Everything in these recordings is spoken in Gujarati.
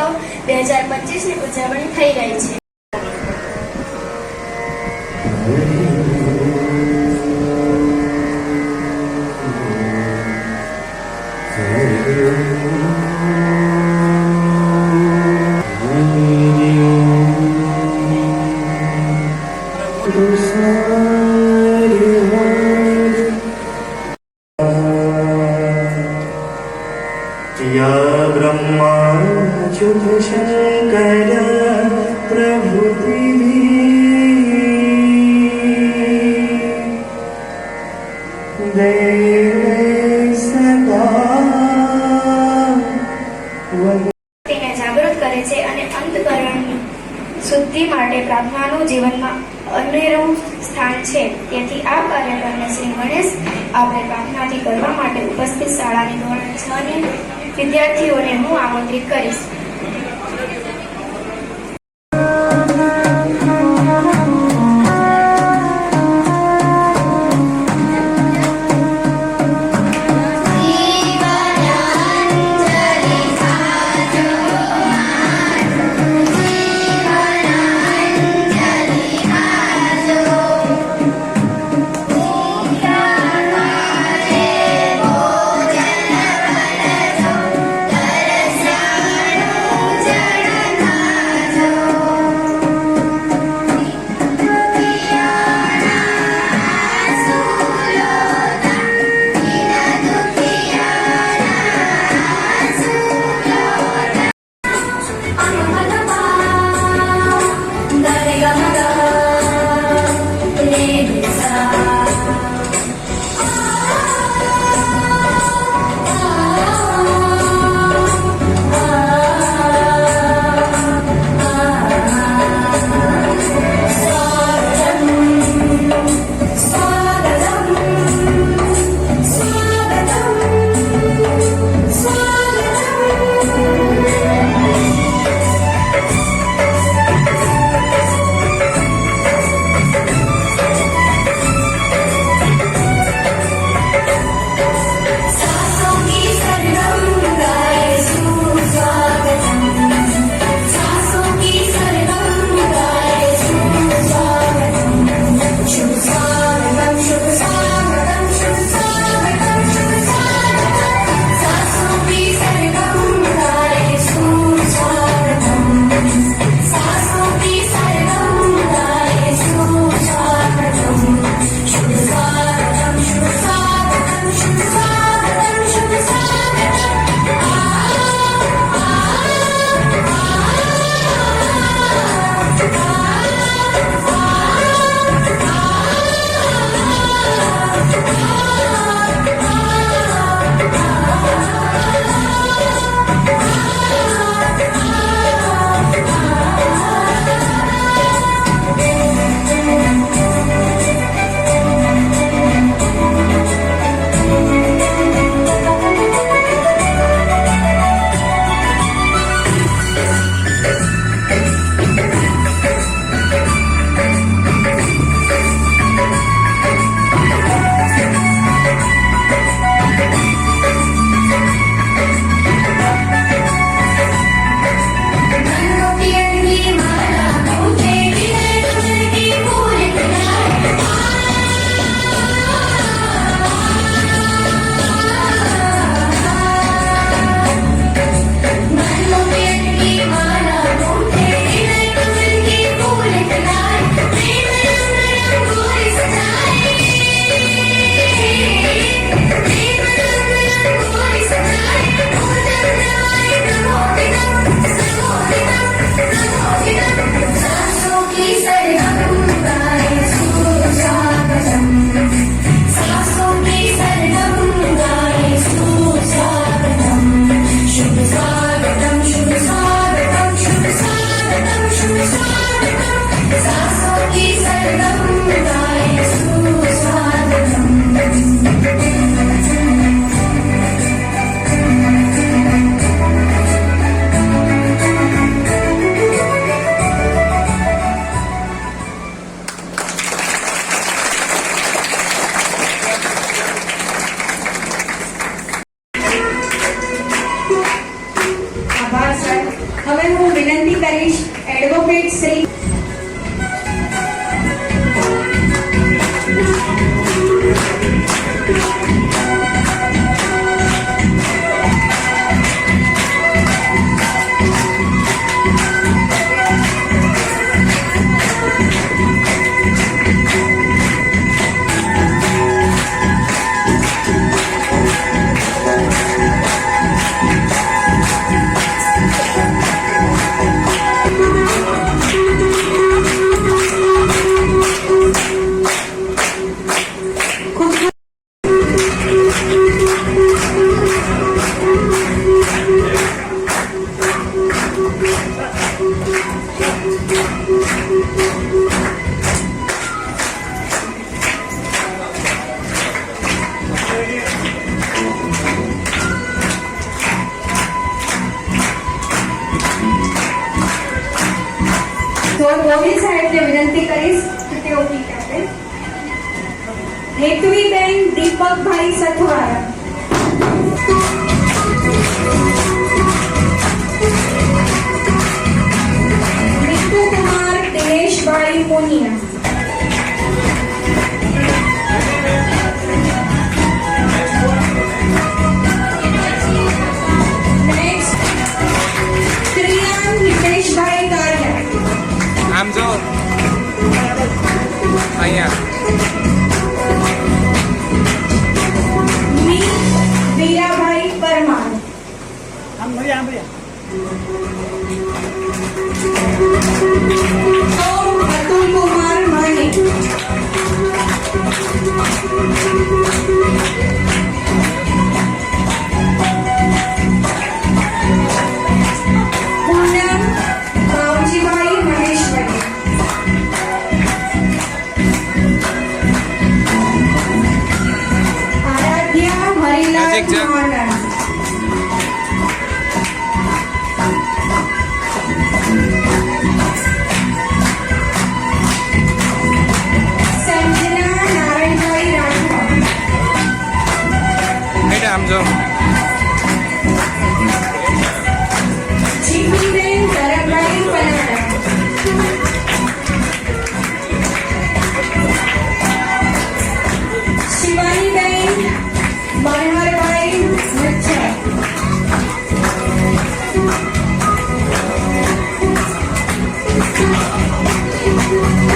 મહોત્સવ 2025ની ઉજવણી થઈ રહી છે. या ब्रह्मा च्युत शंकर प्रभृति देव सदा તેને જાગૃત કરે છે અને અંતઃકરણની શુદ્ધિ માટે પ્રાર્થનાનું જીવનમાં અનેરું સ્થાન છે. તેથી આ કાર્યક્રમને શ્રી ગણેશ આપણે પ્રાર્થનાથી કરવા માટે ઉપસ્થિત શાળાની ધોરણ 6 ની વિદ્યાર્થીઓને હું આમંત્રિત કરીશ. તો ગોવિંદ સાહેબને વિનંતી કરીશ કે તેઓ ગીત આપે. હેતવીબેન દીપકભાઈ સથવારા. મિતુ કુમાર દિનેશભાઈ મોનિયા. નેક્સ્ટ ક્રિયાન હિતેશભાઈ કારિયા. આમ જો અહીંયા મી વીરાભાઈ પરમાર. ઓમ અતુલ કુમાર માણિક. પૂનમ બાવજીભાઈ મહેશ્વરી. આરાધ્યા હરિલાલ નજીક છે. મહારાણા. સંજના નારાયણભાઈ રાઠવા. બેટા આમ જો જીવીબેન ધરમભાઈ પનારા. શિવાનીબેન મનહરભાઈ મચ્છર.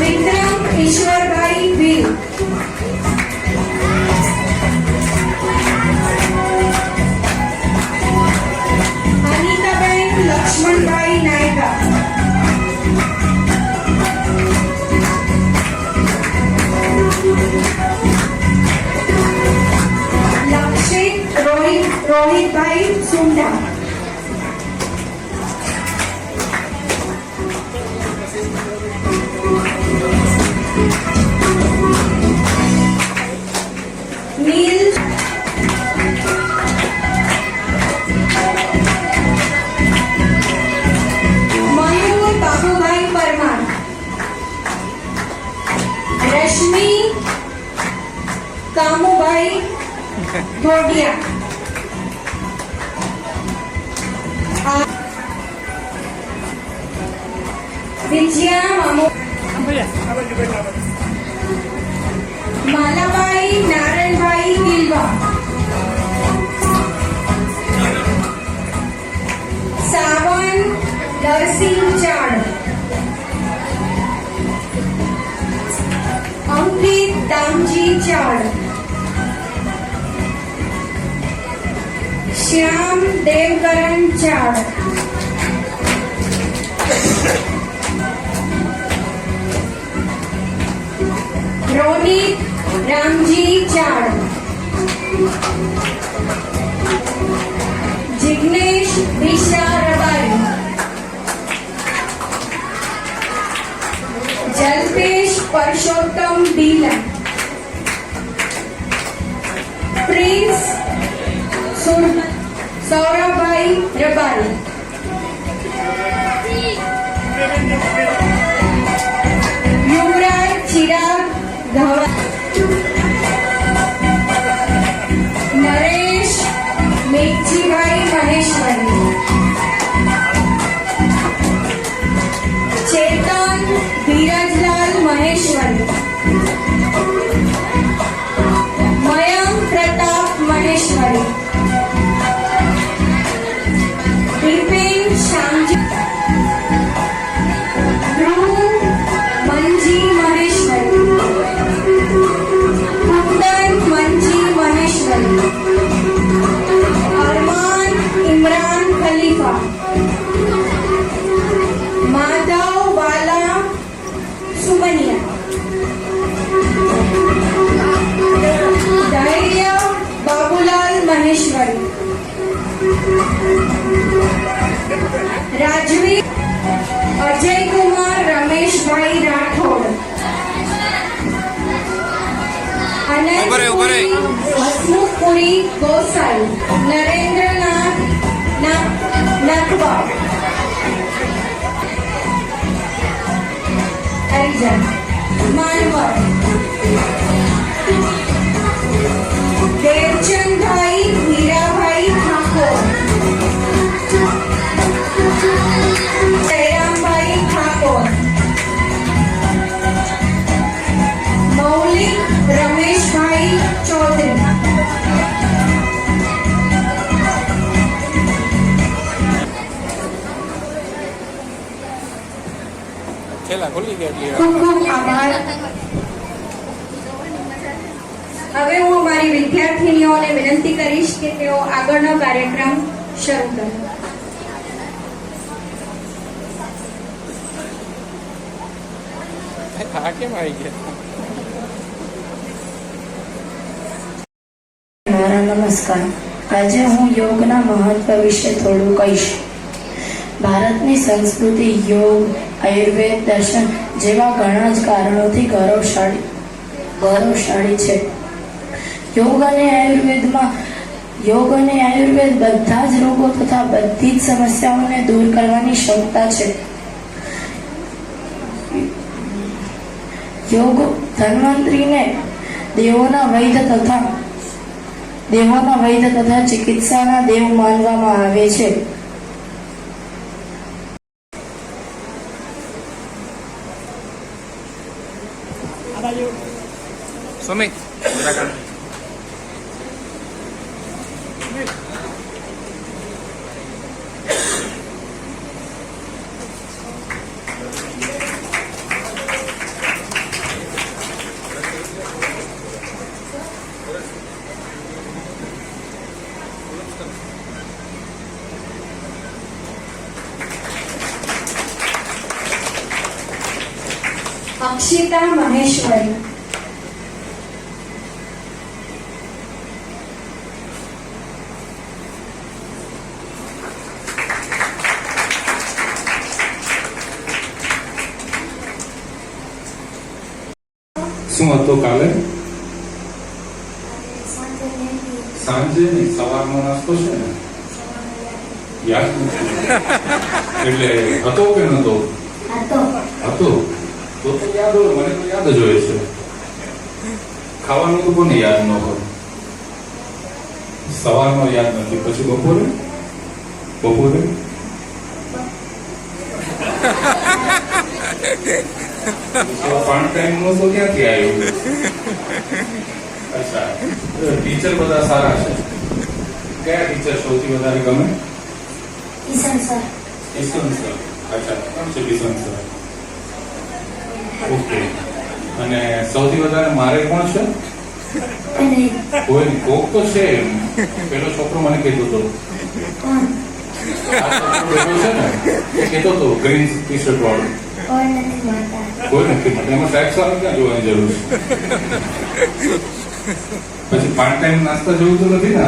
વિક્રમ ઈશ્વરભાઈ ભીલ. અનિતાબેન લક્ષ્મણભાઈ નાયકા. લક્ષિત રોહિતભાઈ સુંડા. નીલ મયુર બાબુભાઈ પરમાર. રશ્મિ કામુભાઈ ધોડિયા. વિજયા મામુ. માલાભાઈ નારાયણભાઈ ગિલવા. સાવન નરસિંહ ચાણ. અંકિત દામજી ચાણ. શ્યામ દેવકરણ ચાણ. રોનિત રામજી ચાણ. જિગ્નેશ વિશા રબારી. જલ્પેશ પરસોત્તમ બીલા. પ્રિન્સ સૌરભભાઈ રબારી. યુવરાજ ચિરાગ ધવા. નરેશ મેઘજીભાઈ મહેશ્વરી. ચેતન ધીરજલાલ મહેશ્વરી. મયંક પ્રતાપ મહેશ્વરી. બિપિન શ્યામજી. ધ્રુવ મંજી મહેશ્વરી. કુંદન મંજી મહેશ્વરી. અરમાન ઇમરાન ખલીફા. માધવ વાલા સુમનિયા. ઉભો રહે. હસમુખપુરી ગોસાઈ, નરેન્દ્રનાથ નકવા, હરિજન, માનવર, દેવચંદભાઈ હીરાભાઈ ઠાકોર, જયરામભાઈ ઠાકોર, મૌલિક રમેશભાઈ ચૌધરી, છેલ્લા ખુલ્લી ગયા એટલી વાર. ખૂબ ખૂબ આભાર. હવે હું અમારી વિદ્યાર્થીનીઓને વિનંતી કરીશ કે તેઓ આગળનો કાર્યક્રમ શરૂ કરે. આ કેમ આવી ગયા? મારા નમસ્કાર. આજે હું યોગના મહત્વ વિશે થોડું કહીશ. ભારતની સંસ્કૃતિ યોગ, આયુર્વેદ, દર્શન જેવા ઘણા જ કારણોથી ગૌરવશાળી છે. યોગ અને આયુર્વેદ બધા જ રોગો તથા બધી જ સમસ્યાઓને દૂર કરવાની ક્ષમતા છે. યોગ ધન્વંતરીને દેવોના વૈદ્ય તથા ચિકિત્સાના દેવ માનવામાં આવે છે. સુમિત અક્ષિતા મહેશ્વરી, શું હતું કાલે? સાંજે નહીં, સવારનો નાસ્તો છે ને? યાદ નથી. એટલે હતો કે નતો? હતો. તો યાદ હોય, મને તો યાદ જ હોય છે. ખાવાનું તો કોને યાદ ન હોય? સવારનો યાદ નથી, પછી બપોરે પાર્ટ ટાઈમ નો તો ક્યાંથી આવ્યું? અચ્છા, ટીચર બધા સારા છે. કયા ટીચર સૌથી વધારે ગમે? કિશન સર. કિશન સર. અચ્છા, કોણ છે કિશન સર? ઓકે. અને સૌથી વધારે મારે કોણ છે? કોઈ નહીં, કોક તો છે. પેલો છોકરો મને કહેતો હતો. આ છોકરો બેઠો છે ને, એ કહેતો હતો ગ્રીન ટી શર્ટ વાળો. કોઈ નથી મળતા. એમાં સાહેબ સાહેબ ક્યાં જોવાની જરૂર છે? પછી પાર્ટ ટાઈમ નાસ્તા જેવું તો નથી ને?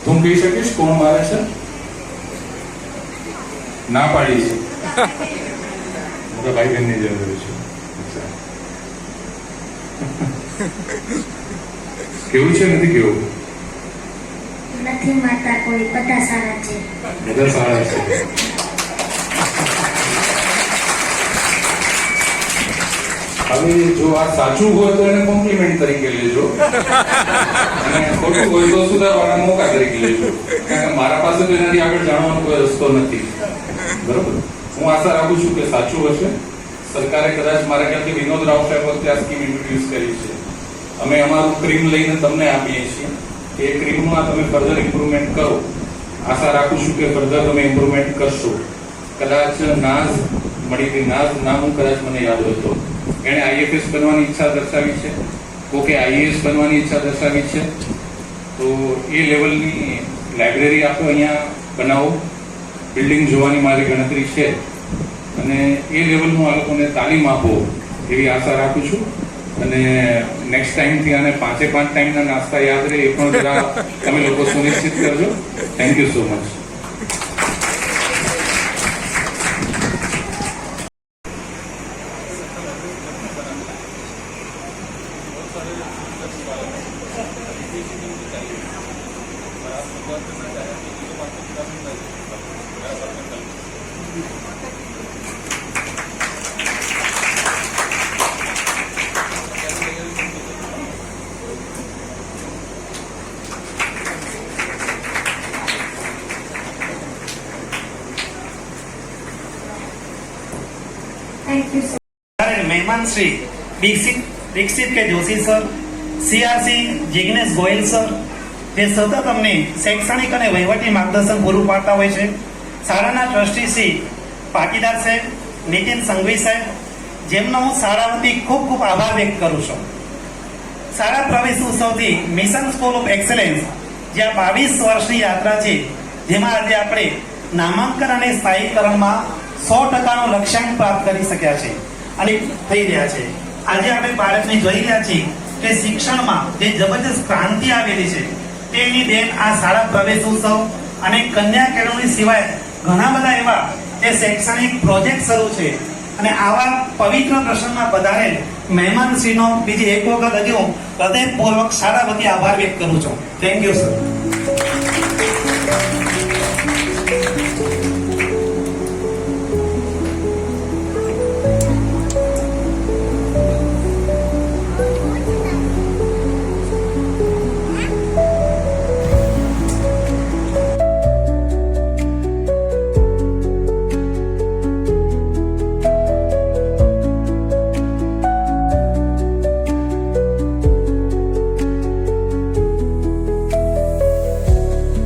તું કહી શકીશ કોણ મારે છે? ના પાડી છે. મોટા ભાઈ બહેનની જરૂર છે. કેવું છે નથી કેવું? નથી માતા કોઈ, બધા સારા છે. બધા સારા છે. હવે જો આ સાચું હોય તો એને કોમ્પ્લિમેન્ટ તરીકે લેજો, અને ખોટું હોય તો સુધારવાના મોકા તરીકે લેજો. કારણ કે મારા પાસે તો એનાથી આગળ જાણવાનો કોઈ રસ્તો નથી. બરોબર? હું આશા રાખું છું કે સાચું હશે. સરકારે કદાચ મારા ખ્યાલથી વિનોદ રાવ સાહેબ વખતે આ સ્કીમ ઇન્ટ્રોડ્યુસ કરી છે. અમે અમારું ક્રીમ લઈને તમને આપીએ છીએ. એ ક્રીમમાં તમે ફર્ધર ઇમ્પ્રુવમેન્ટ કરો. આશા રાખું છું કે ફર્ધર તમે ઇમ્પ્રુવમેન્ટ કરશો. કદાચ નાઝ મળી હતી, નાઝ નામ કદાચ મને યાદ હતો. એણે આઈએફએસ બનવાની ઈચ્છા દર્શાવી છે, કોકે આઈએએસ બનવાની ઈચ્છા દર્શાવી છે. તો એ લેવલની લાઇબ્રેરી આપણે અહીંયા બનાવો. બિલ્ડિંગ જોવાની મારી ગણતરી છે, અને એ લેવલનું આ લોકોને તાલીમ આપો એવી આશા રાખું છું. અને નેક્સ્ટ ટાઈમથી આને 5 ટાઈમના નાસ્તા યાદ રહે એ પણ જરા તમે લોકો સુનિશ્ચિત કરજો. Thank you so much. Thank you so ત્યારે મહેમાન શ્રી દીક્ષિત કે Joshi sir, CRC Jignesh Goyal sir, જે સતત અમને શૈક્ષણિક અને વહીવટી માર્ગદર્શન પૂરું પાડતા હોય છે. શાળાના ટ્રસ્ટી શ્રી પાટીદાર સાહેબ, નીતિન સંઘવી સાહેબ, જેમનો હું શાળા વતી ખૂબ ખૂબ આભાર વ્યક્ત કરું છું. શાળા પ્રવેશ ઉત્સવથી મિશન સ્કૂલ ઓફ એક્સેલન્સ જ્યાં 22 વર્ષની યાત્રા છે, જેમાં આજે આપણે નામાંકન અને સ્થાયીકરણમાં 100%નો લક્ષ્યાંક પ્રાપ્ત કરી શક્યા છે અને થઈ રહ્યા છે. આજે આપણે બાળકને જોઈ રહ્યા છીએ કે શિક્ષણમાં જે જબરજસ્ત ક્રાંતિ આવેલી છે તેની દેન આ શાળા પ્રવેશ ઉત્સવ અને કન્યા કેળવણી સિવાય ઘણા બધા એવા જે શૈક્ષણિક પ્રોજેક્ટ શરૂ છે. અને આવા પવિત્ર પ્રસંગમાં પધારેલ મહેમાનશ્રીનો બીજી એક વખત હજુ હૃદયપૂર્વક શાળા વતી આભાર વ્યક્ત કરું છું. Thank you sir.